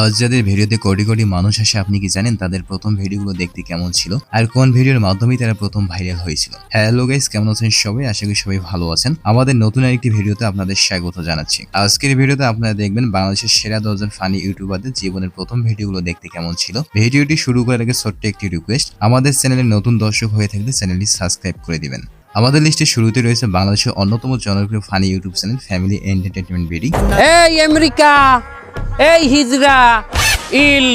আজ যাদের ভিডিওতে কোটি কোটি মানুষ আসে আপনি কি জানেন তাদের প্রথম ভিডিওগুলো দেখতে কেমন ছিল আর কোন ভিডিওর মাধ্যমে তারা প্রথম ভাইরাল হয়েছিল। হ্যালো গাইস, কেমন আছেন সবাই? আশা করি সবাই ভালো আছেন। আমাদের নতুন আরেকটি ভিডিওতে আপনাদের স্বাগত জানাচ্ছি। আজকের ভিডিওতে আপনারা দেখবেন বাংলাদেশের সেরা 10 জন ফানি ইউটিউবারদের জীবনের প্রথম ভিডিওগুলো দেখতে কেমন ছিল। ভিডিওটি শুরু করার আগে ছোট্ট একটি রিকোয়েস্ট, আমাদের চ্যানেলের নতুন দর্শক হয়ে থাকলে চ্যানেলটি সাবস্ক্রাইব করে দিবেন। আমাদের লিস্টে শুরুতে রয়েছে বাংলাদেশের অন্যতম জনপ্রিয় funny YouTube channel family entertainment BD. এই আমেরিকা, এই হিজরা ইল,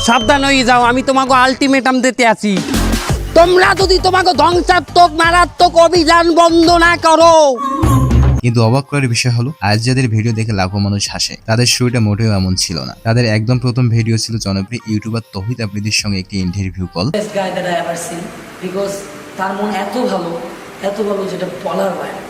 সাবধান হয়ে যাও, আমি তোমাকে আলটিমেটাম দিতে আছি। তোমরা যদি তোমাকে ধ্বংসাত্মক মারাত্মক অভিযান বন্ধ না করো। কিন্তু অবাক করার বিষয় হলো আজ যাদের ভিডিও দেখে লাখো মানুষ হাসে তাদের শুরুটা মোটেও এমন ছিল না। তাদের একদম প্রথম ভিডিও ছিল জনপ্রিয় ইউটিউবার তৌহিদ আফ্রিদির সঙ্গে একটি ইন্টারভিউ কল। তার মন এত ভালো যেটা বলার বাইরে।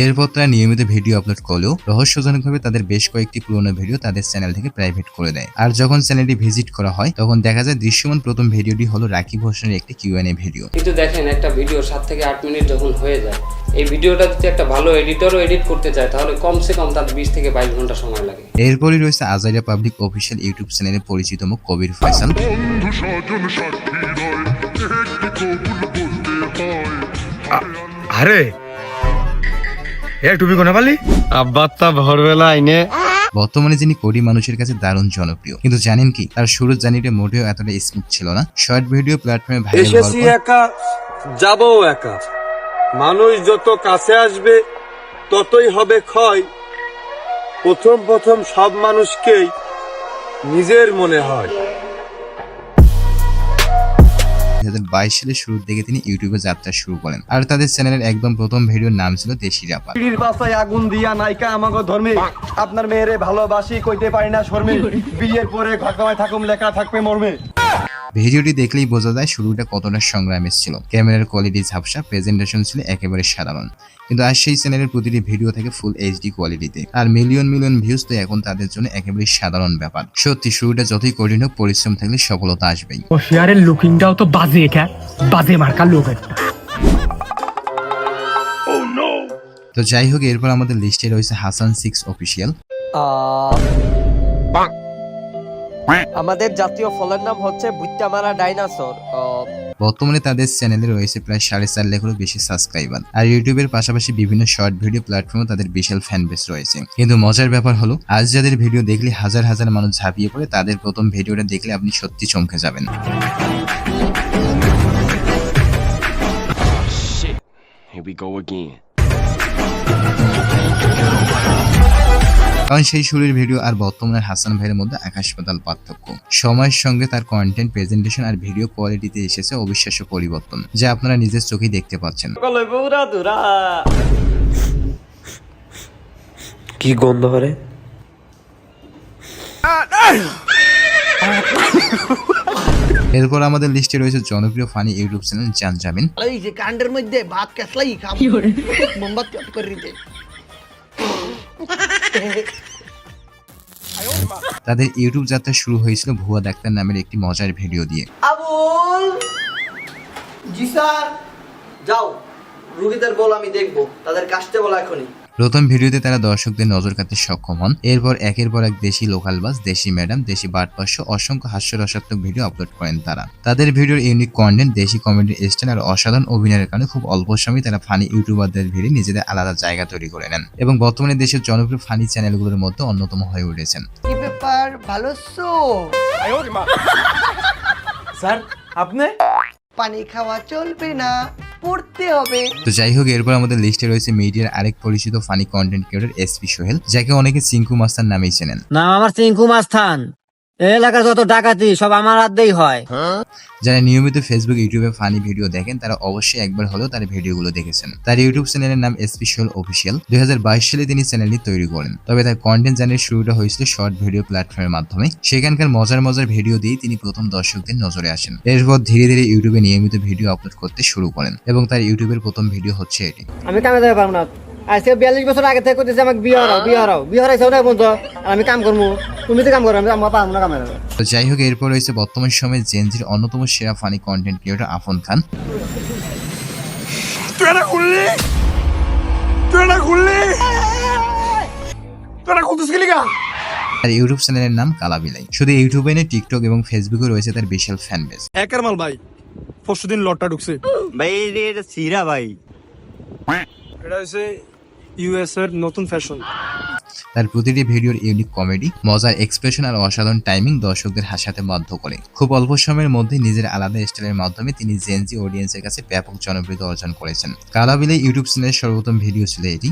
এরপর তারা নিয়মিত ভিডিও আপলোড করলেও রহস্যজনকভাবে তাদের বেশ কয়েকটি পুরোনো ভিডিও তাদের চ্যানেল থেকে প্রাইভেট করে দেয়। আর যখন চ্যানেলটি ভিজিট করা হয় তখন দেখা যায় দৃশ্যমান প্রথম ভিডিওটি হলো রাকিব হোসেনের একটি কিউএনএ ভিডিও। কিন্তু দেখেন, একটা ভিডিও 7 থেকে 8 মিনিট যখন হয়ে যায়, এই ভিডিওটা যদি একটা ভালো এডিটরও এডিট করতে চায় তাহলে কমসে কম তার 20 থেকে 22 ঘন্টা সময় লাগে। এরপরই রয়েছে আজাইরা পাবলিক অফিসিয়াল ইউটিউব চ্যানেলে পরিচিত মুখ কবির ফয়সাল। আরে তুমি কোন পালি আব্বাত্তা ভোরবেলা আইনে। বর্তমানে যিনি কোটি মানুষের কাছে দারুণ জনপ্রিয়, কিন্তু জানেন কি তার শুরুর জার্নিটা মোটেও এতটা স্মুথ ছিল না। শর্ট ভিডিও প্ল্যাটফর্মে ভাইরাল হওয়ার পর একা যাবও একা, মানুষ যত কাছে আসবে ততই হবে ক্ষয়। প্রথম সব মানুষকেই নিজের মনে হয়। 2022 সালের শুরুর দিকে তিনি ইউটিউবে যাত্রা শুরু করেন আর তাদের চ্যানেলের একদম প্রথম ভিডিওর নাম ছিল দেশি রাপা। পিড়ির পাশায় আগুন দিয়া নাইকা আমাগো ধর্মে, আপনার মেয়েরে ভালোবাসি কইতে পারি না শর্মে, বিয়ের পরে ঘটনায় থাকুম লেখা থাকবে মর্মে। ভিডিওটি দেখলেই বোঝা যায় শুরুটা কতটা সংগ্রামের ছিল। ক্যামেরার কোয়ালিটি ঝাপসা, প্রেজেন্টেশন ছিল একেবারে সাধারণ, কিন্তু আজ সেই চ্যানেলের প্রতিটি ভিডিও থাকে ফুল এইচডি কোয়ালিটিতে আর মিলিয়ন ভিউজ তো এখন তাদের জন্য একেবারে সাধারণ ব্যাপার। সত্যি শুরুটা যতই কঠিন হোক, পরিশ্রম থাকলে সফলতা আসবেই। ও শেয়ারের লুকিংটাও তো বাজে মার্কা লোক একটা। তো যাই হোক, এরপর আমাদের লিস্টে রয়েছে হাসান 6 অফিসিয়াল। আমাদের জাতীয় ফলের নাম হচ্ছে বুইত্তামারা ডাইনোসর। বর্তমানে তাদের চ্যানেলে রয়েছে প্রায় 4.5 লাখেরও বেশি সাবস্ক্রাইবার আর ইউটিউবের পাশাপাশি বিভিন্ন শর্ট ভিডিও প্ল্যাটফর্মে তাদের বিশাল ফ্যান বেস রয়েছে। কিন্তু মজার ব্যাপার হলো আজ যাদের ভিডিও দেখলে হাজার হাজার মানুষ ঝাঁপিয়ে পড়ে, তাদের প্রথম ভিডিওটা দেখলে আপনি সত্যি চমকে যাবেন। কারণ সেই শুরুর ভিডিও আর বর্তমানের হাসান ভাইয়ের মধ্যে আকাশ পাতাল পার্থক্য। সময়ের সঙ্গে তার কন্টেন্ট, প্রেজেন্টেশন আর ভিডিও কোয়ালিটিতে এসেছে অবিশ্বাস্য পরিবর্তন, যা আপনারা নিজের চোখেই দেখতে পাচ্ছেন। কি গন্ধ হরে? এরপর আমাদের লিস্টে রয়েছে জনপ্রিয় ফানি ইউটিউব চ্যানেল জানজামিন। এই যে কাণ্ডের মধ্যে ভাত কেসলাই খাবো, মোমবাতি অফ করে দিতে। তাদের ইউটিউব যাত্রা শুরু হয়েছিল ভুয়া ডাক্তার নামের একটি মজার ভিডিও দিয়ে। আবুল জি স্যার, যাও রুগীদের বল আমি দেখবো, তাদের কাশতে বলা এখনই। প্রথম ভিডিওতে তারা দর্শকদের নজর কাড়তে সক্ষম হন। এরপর একের পর এক দেশি লোকাল বাস, দেশি ম্যাডাম, দেশি বাটপাস্য, অসংখ্য হাস্যরসাত্মক ভিডিও আপলোড করেন তারা। তাদের ভিডিওর ইউনিক কন্টেন্ট, দেশি কমেডি স্টাইল আর অসাধারণ অভিনয়ের কারণে খুব অল্প সময়ে তারা ফানি ইউটিউবারদের ভিড়ে নিজেদের আলাদা জায়গা তৈরি করে নেন এবং বর্তমানে দেশের জনপ্রিয় ফানি চ্যানেলগুলোর মধ্যে অন্যতম হয়ে উঠেছেন। কি ব্যাপার, ভালো সো? স্যার আপনি পানি খাওয়া চলবে না, পড়তে হবে। তো যাই হোক, এরপর আমাদের লিস্টে রয়েছে মিডিয়ার আরেক পরিচিত funny content creator SP Sohel, যাকে অনেকে চিঙ্কু মাস্তান নামেই চেনেন। নাম আমার চিঙ্কু মাস্তান। এই এলাকার যত ডাকাতি সব আমার হাতেই হয়। যারা নিয়মিত ফেসবুক, ইউটিউবে ফানি ভিডিও দেখেন তারা অবশ্যই একবার হলেও তার ভিডিওগুলো দেখেছেন। তার ইউটিউব চ্যানেলের নাম এসপি সোহেল অফিসিয়াল। 2022 সালে তিনি চ্যানেলটি তৈরি করেন, তবে তার কন্টেন্ট জার্নির শুরুটা হয়েছিল শর্ট ভিডিও প্ল্যাটফর্মের মাধ্যমে। সেখানকার মজার ভিডিও দিয়ে তিনি প্রথম দর্শকদের নজরে আসেন। এরপর ধীরে ধীরে ইউটিউবে নিয়মিত ভিডিও আপলোড করতে শুরু করেন এবং তার ইউটিউবের প্রথম ভিডিও হচ্ছে এটি। আমি কামে যাবে পারবো না। আজকে 42 বছর আগে থেকে করতেছি আমাকে বিয়ে হারাইছে ওটা বন্ধু। আমি কাম করবো, তুমি তো কাম করো, আমি পারবো না কামে। তো যাই হোক, এরপর রয়েছে বর্তমান সময়ে জেনজির অন্যতম সেরা ফানি কন্টেন্ট ক্রিয়েটর আফন খান। আর ইউটিউব চ্যানেলের নাম কালাবিলাই। শুধু ইউটিউবে নয়, টিকটক এবং ফেসবুকে রয়েছে তার বিশাল ফ্যান বেস। একের মাল ভাই পরশুদিন লটটা ঢুকছে ভাই এটা সিরা ভাই, এটা হচ্ছে ইউএস এর নতুন ফ্যাশন। তার প্রতিটি ভিডিওর ইউনিক কমেডি, মজার এক্সপ্রেশন আর অসাধারণ টাইমিং দর্শকদের হাসাতে বাধ্য করে। খুব অল্প সময়ের মধ্যে নিজের আলাদা স্টাইলের মাধ্যমে তিনি জেনজি অডিয়েন্সের কাছে ব্যাপক জনপ্রিয়তা অর্জন করেছেন। কালাবিলাই ইউটিউব চ্যানেলের সর্বপ্রথম ভিডিও ছিল এটি।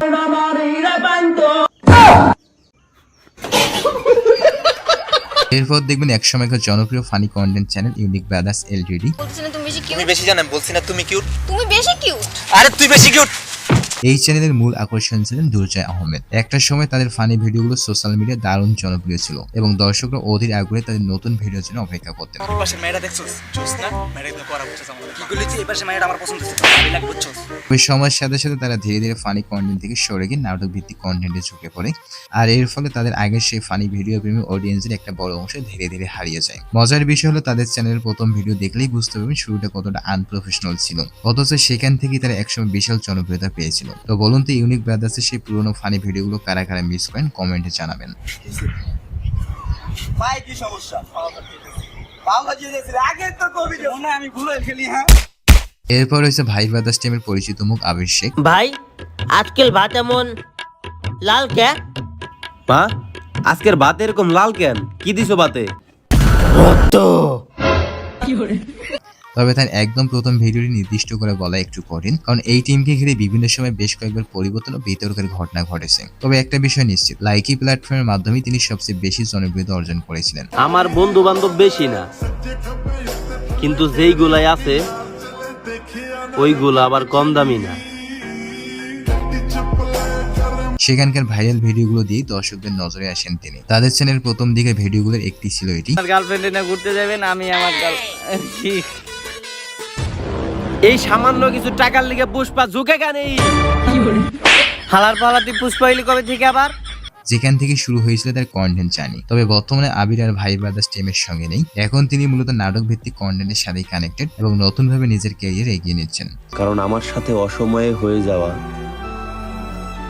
এরপর দেখবেন একসময়কার জনপ্রিয় funny content channel unique brothers Ltd. তুমি বেশি জানেন বলছি না তুমি কিউট, তুমি বেশি কিউট। আরে তুই বেশি কিউট। এই চ্যানেলের মূল আকর্ষণ ছিলেন দুর্জয় আহমেদ। একটা সময় তাদের ফানি ভিডিওগুলো সোশ্যাল মিডিয়ায় দারুণ জনপ্রিয় ছিল এবং দর্শকরা অধীর আগ্রহে তাদের নতুন ভিডিওর জন্য অপেক্ষা করতেন। পাশে মেয়েটা দেখছস জোস না, মেয়েটা একদম করা বুঝছস আমাদের কি বলেছি, এই পাশে মেয়েটা আমার পছন্দ হচ্ছে, আমি লাগ বুঝছস। ওই সময়ের সাথে সাথে তারা ধীরে ধীরে ফানি কন্টেন্ট থেকে সরে গিয়ে নাটক ভিত্তিক কন্টেন্টে ঝুঁকে পড়ে, আর এর ফলে তাদের আগের সেই ফানি ভিডিও প্রেমী অডিয়েন্সের একটা বড় অংশ ধীরে ধীরে হারিয়ে যায়। মজার বিষয় হলো তাদের চ্যানেলের প্রথম ভিডিও দেখলেই বুঝতে পারবেন শুরুটা কতটা আনপ্রফেশনাল ছিল, অথচ সেখান থেকেই তারা একসময় বিশাল জনপ্রিয়তা পেয়েছিল। তো বলুন তো ইউনিক ব্রাদার্সের সেই পুরোনো ফানি ভিডিওগুলো কারা কারা মিস করেন, কমেন্টে জানাবেন। ভাই কি সমস্যা? ভালো জিনিস আগে তো কবি না, আমি ভুলে খেলি। হ্যাঁ, এরপর হয়েছে ভাই ব্রাদার্স টিমের পরিচিত মুখ আবির শেখ। ভাই আজকাল ভাত এমন লাল কে? মা আজকের ভাত এরকম লাল কেন? কি দিছো ভাতে? তবে তার একদম প্রথম ভিডিওটি নির্দিষ্ট করে বলা একটু কঠিন, কারণ এই টিমকে ঘিরে বিভিন্ন সময় বেশ কয়েকবার পরিবর্তন ও বিতর্কের ঘটনা ঘটেছে। তবে একটা বিষয় নিশ্চিত, লাইকি প্ল্যাটফর্মের মাধ্যমে তিনি সবচেয়ে বেশি জনপ্রিয়তা অর্জন করেছিলেন। আমার বন্ধু বান্ধব বেশি না, কিন্তু যেইগুলাই আছে ওইগুলো আবার কম দামি না। সেখানকার ভাইরাল ভিডিওগুলো দিয়ে দর্শকদের নজরে আসেন তিনি। তাদের চ্যানেল প্রথম দিকে ভিডিওগুলোর একটি ছিল এটি। গার্লফ্রেন্ড না ঘুরতে যাবেন, আমি আমার এই সামান্য কিছু টাকার লিগে পুষ্পা ঝুঁকে কেন? হালার পালাতি পুষ্পা এলি কবে থেকে আবার? যেখান থেকে শুরু হয়েছিল তার কন্টেন্ট জার্নি। তবে বর্তমানে আবির আর ভাই ব্রাদার্স টিমের সঙ্গে নেই। এখন তিনি মূলত নাটক ভিত্তিক কন্টেন্টের সাথেই কানেক্টেড এবং নতুনভাবে নিজের ক্যারিয়ার এগিয়ে নিচ্ছেন। কারণ আমার সাথে অসময়ে হয়ে যাওয়া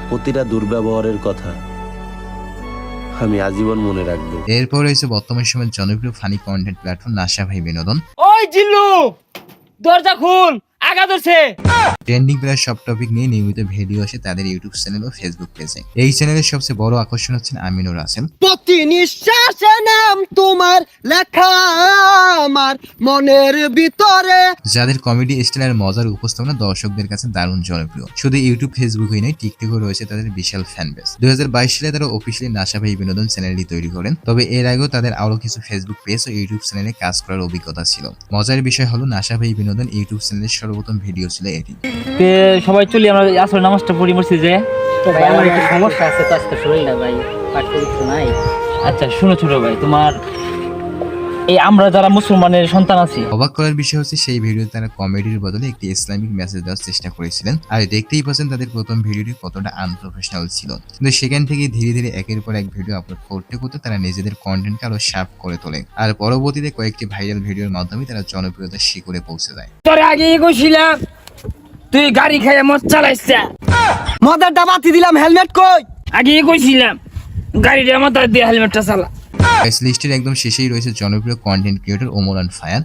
প্রতিটা দুর্ব্যবহারের কথা আমি আজীবন মনে রাখবো। এরপর রয়েছে বর্তমান সময়ের জনপ্রিয় ফানি কন্টেন্ট প্ল্যাটফর্ম নাসা ভাই বিনোদন। ওই জিল্লু দরজা খুল, আগা ধরছে। ট্রেন্ডিং প্রায় সব টপিক নিয়ে নিয়মিত ভিডিও আসে তাদের ইউটিউব চ্যানেল ও ফেসবুক পেজে। এই চ্যানেলের সবচেয়ে বড় আকর্ষণ হচ্ছেন আমিনুর রাসেল। প্রতি নিঃশ্বাসে নাম তোমার লেখা আমার মনের ভিতরে, যাদের কমেডি স্টাইলের মজার উপস্থাপনা দর্শকদের কাছে দারুণ জনপ্রিয়। শুধু ইউটিউব ফেসবুকই নয়, টিকটকেও রয়েছে তাদের বিশাল ফ্যান বেস। 2022 সালে তারা অফিসিয়ালি নাসা ভাই বিনোদন চ্যানেলটি তৈরি করেন। তবে এর আগেও তাদের আরো কিছু ফেসবুক পেজ ও ইউটিউব চ্যানেলে কাজ করার অভিজ্ঞতা ছিল। মজার বিষয় হলো নাসা ভাই বিনোদন ইউটিউব চ্যানেলের সর্বপ্রথম ভিডিও ছিল এটি। সবাই চলি আমরা আসলে নামাজটা পড়ি মরছি যে ভাই আমার একটু সমস্যা আছে তো আজকে শরীর না ভাই, পাঠ পবিত্র নাই। আচ্ছা শুনো ছোট ভাই, তোমার এই আমরা যারা মুসলমানের সন্তান আছি, অবাক করার বিষয় হচ্ছে সেই ভিডিওতে তারা কমেডির বদলে একটি ইসলামিক মেসেজ দেওয়ার চেষ্টা করেছিলেন। আর দেখতেই পাচ্ছেন তাদের প্রথম ভিডিওটি কতটা আনপ্রফেশনাল ছিল। কিন্তু সেখান থেকে ধীরে ধীরে একের পর এক ভিডিও আপলোড করতে করতে তারা নিজেদের কন্টেন্টকে আরো শার্প করে তোলে। আর পরবর্তীতে কয়েকটি ভাইরাল ভিডিওর মাধ্যমে তারা জনপ্রিয়তার শিখরে পৌঁছে যায়। তোর আগে কইছিলাম তুই গাড়ি খেয়ে মদ চালাইছিস। মদারটা বাতি দিলাম, হেলমেট কই? আগে কইছিলাম গাড়িটা মাথায় দিয়ে হেলমেটটা চালা। লিস্টের একদম শেষেই রয়েছে জনপ্রিয় content creator Omar on fire.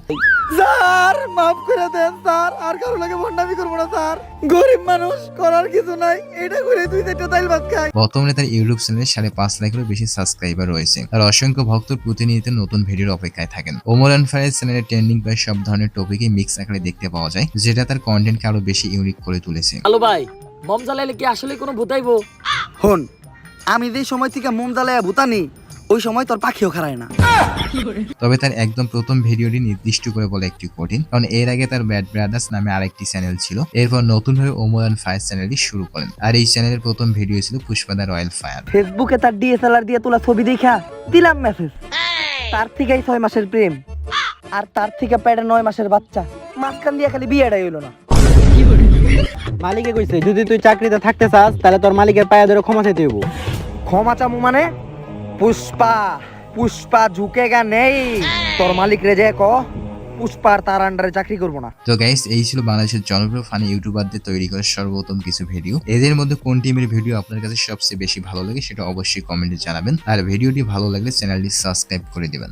Sir মাফ করে দেন স্যার, আর কারো লাগে বন্ডামি করবো না স্যার, গরিব মানুষ, করার কিছু নাই, এটা করে 2-4টা তাইল ভাত খাই। বর্তমানে তার ইউটিউব চ্যানেলে 5.5 লাখেরও বেশি সাবস্ক্রাইবার রয়েছে। আর অসংখ্য ভক্ত প্রতিনিয়ত নতুন ভিডিওর অপেক্ষায় থাকেন। ওমর অন ফায়ার চ্যানেলে ট্রেন্ডিং প্রায় সব ধরনের টপিকে মিক্স আকারে দেখতে পাওয়া যায়, যেটা তার কন্টেন্টকে আরো বেশি ইউনিক করে তুলেছে। হ্যালো ভাই, বম জ্বালাইলে কি আসলে কোনো ভূতাইবো? হন, আমি যে সময় থেকে মোম জ্বালায়া ভুতানি ওই সময় তোর পাখিও খারায় না। তবে তার একদম প্রথম ভিডিওটি নির্দিষ্ট করে বলা একটু কঠিন, কারণ এর আগে তার ব্যাড ব্রাদার্স নামে আরেকটি চ্যানেল ছিল। এরপর নতুনভাবে ওমর অন ফায়ার চ্যানেলটি শুরু করেন। আর এই চ্যানেলের প্রথম ভিডিও ছিল পুষ্পা দা রয়্যাল ফায়ার। ফেসবুকে তার ডিএসএলআর দিয়ে তোলা ছবি দেখা দিলাম মেসেজ, তার থেকেই 6 মাসের প্রেম, আর তার থেকে পেটে 9 মাসের বাচ্চা, মাঝখান দিয়ে খালি বিয়েটাই হইলো না। মালিকে কইছে যদি তুই চাকরিতে থাকতে চাস তাহলে তোর মালিকের পায়ে ধরে ক্ষমা চাইতে হইব। ক্ষমা চামু মানে? পুষ্পা ঝুঁকেগা নেই। তোর মালিক রে যে ক পুষ্পার তার আন্ডারে চাকরি করবো না। তো গাইস, এই ছিল বাংলাদেশের জনপ্রিয় ফানি ইউটিউবারদের তৈরি করা সর্বোত্তম কিছু ভিডিও। এদের মধ্যে কোন টিমের ভিডিও আপনার কাছে সবচেয়ে বেশি ভালো লাগে সেটা অবশ্যই কমেন্টে জানাবেন। আর ভিডিওটি ভালো লাগলে চ্যানেলটি সাবস্ক্রাইব করে দিবেন।